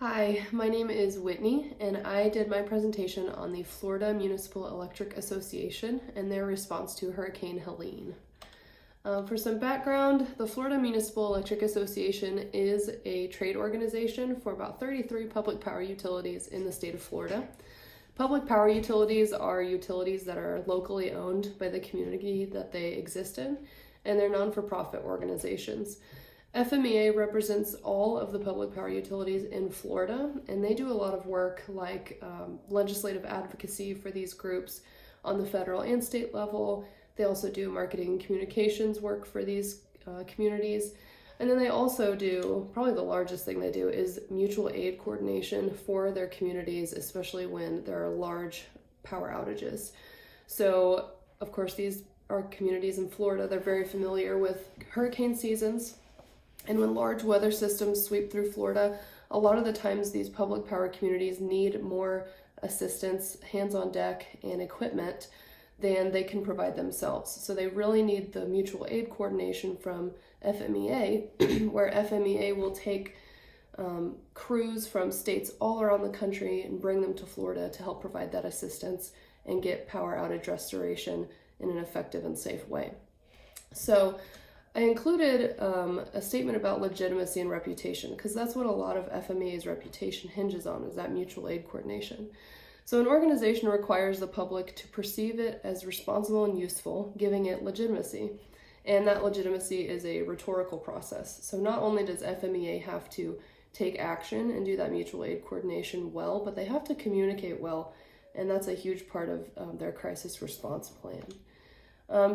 Hi, my name is Whitney, and I did my presentation on the Florida Municipal Electric Association and their response to Hurricane Helene. For some background, the Florida Municipal Electric Association is a trade organization for about 33 public power utilities in the state of Florida. Public power utilities are utilities that are locally owned by the community that they exist in, and they're non-for-profit organizations. FMEA represents all of the public power utilities in Florida, and they do a lot of work like legislative advocacy for these groups on the federal and state level. They also do marketing and communications work for these communities. And then they also do, probably the largest thing they do is mutual aid coordination for their communities, especially when there are large power outages. So, of course, these are communities in Florida. They're very familiar with hurricane seasons. And when large weather systems sweep through Florida, a lot of the times these public power communities need more assistance, hands on deck, and equipment than they can provide themselves. So they really need the mutual aid coordination from FMEA, where FMEA will take crews from states all around the country and bring them to Florida to help provide that assistance and get power outage restoration in an effective and safe way. So I included a statement about legitimacy and reputation, because that's what a lot of FMEA's reputation hinges on, is that mutual aid coordination. So an organization requires the public to perceive it as responsible and useful, giving it legitimacy. And that legitimacy is a rhetorical process. So not only does FMEA have to take action and do that mutual aid coordination well, but they have to communicate well, and that's a huge part of their crisis response plan.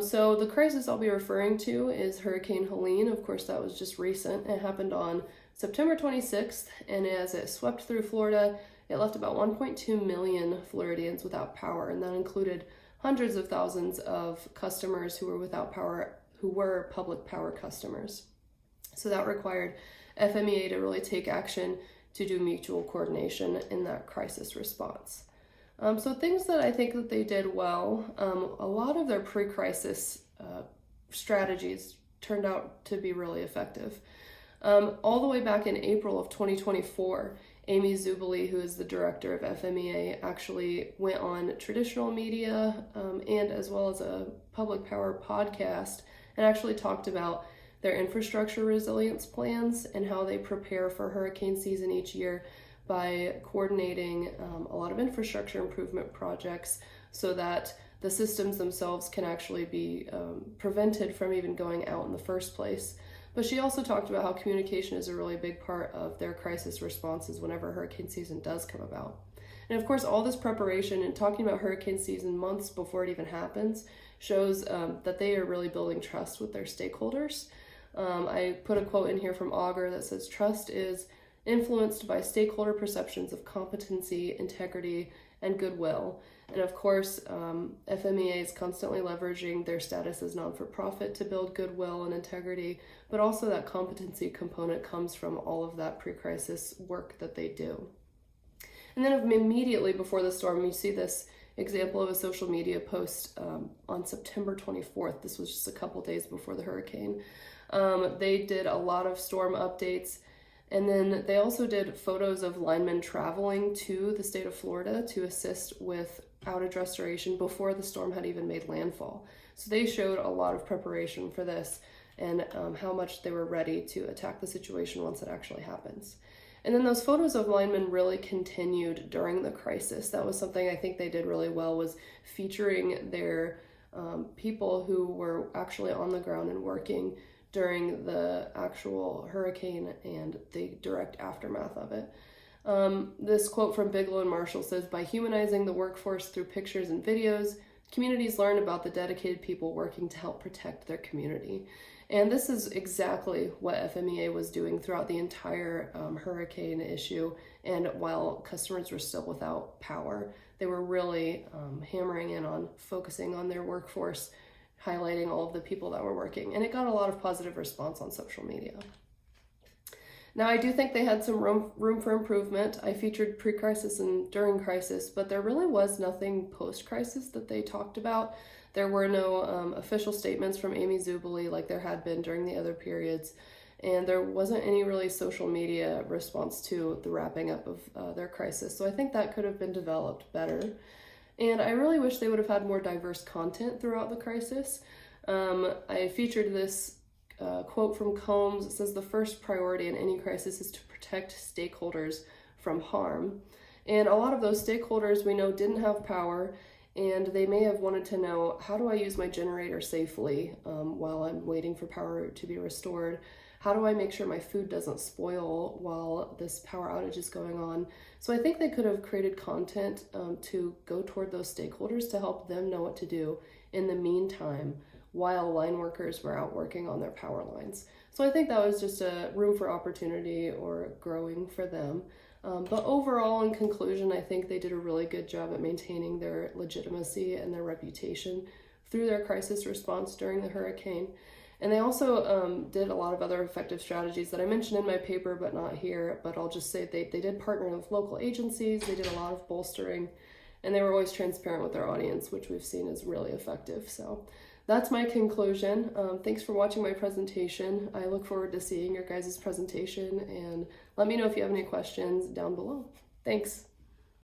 So the crisis I'll be referring to is Hurricane Helene. Of course, that was just recent. It happened on September 26th, and as it swept through Florida, it left about 1.2 million Floridians without power, and that included hundreds of thousands of customers who were without power, who were public power customers. So that required FMEA to really take action to do mutual coordination in that crisis response. So things that I think that they did well, a lot of their pre-crisis strategies turned out to be really effective. All the way back in April of 2024, Amy Zuberly, who is the director of FMEA, actually went on traditional media and as well as a public power podcast and actually talked about their infrastructure resilience plans and how they prepare for hurricane season each year by coordinating a lot of infrastructure improvement projects so that the systems themselves can actually be prevented from even going out in the first place. But she also talked about how communication is a really big part of their crisis responses whenever hurricane season does come about. And of course, all this preparation and talking about hurricane season months before it even happens shows that they are really building trust with their stakeholders. I put a quote in here from Augur that says, "Trust is influenced by stakeholder perceptions of competency, integrity, and goodwill." And of course, FMEA is constantly leveraging their status as non-for-profit to build goodwill and integrity, but also that competency component comes from all of that pre-crisis work that they do. And then immediately before the storm, you see this example of a social media post on September 24th. This was just a couple days before the hurricane. They did a lot of storm updates. And then they also did photos of linemen traveling to the state of Florida to assist with outage restoration before the storm had even made landfall. So they showed a lot of preparation for this and how much they were ready to attack the situation once it actually happens. And then those photos of linemen really continued during the crisis. That was something I think they did really well, was featuring their people who were actually on the ground and working during the actual hurricane and the direct aftermath of it. This quote from Bigelow and Marshall says, "By humanizing the workforce through pictures and videos, communities learn about the dedicated people working to help protect their community." And this is exactly what FMEA was doing throughout the entire hurricane issue. And while customers were still without power, they were really hammering in on focusing on their workforce, highlighting all of the people that were working, and it got a lot of positive response on social media. Now, I do think they had some room for improvement. I featured pre-crisis and during crisis, but there really was nothing post-crisis that they talked about. There were no official statements from Amy Zuberly like there had been during the other periods. and there wasn't any really social media response to the wrapping up of their crisis. So I think that could have been developed better. And I really wish they would have had more diverse content throughout the crisis. I featured this quote from Combs. It says, "The first priority in any crisis is to protect stakeholders from harm." And a lot of those stakeholders we know didn't have power, and they may have wanted to know, how do I use my generator safely while I'm waiting for power to be restored? How do I make sure my food doesn't spoil while this power outage is going on? So I think they could have created content to go toward those stakeholders to help them know what to do in the meantime while line workers were out working on their power lines. So I think that was just a room for opportunity or growing for them. But overall, in conclusion, I think they did a really good job at maintaining their legitimacy and their reputation through their crisis response during the hurricane. And they also did a lot of other effective strategies that I mentioned in my paper, but not here. But I'll just say they did partner with local agencies, they did a lot of bolstering, and they were always transparent with their audience, which we've seen is really effective. So that's my conclusion. Thanks for watching my presentation. I look forward to seeing your guys' presentation, and let me know if you have any questions down below. Thanks.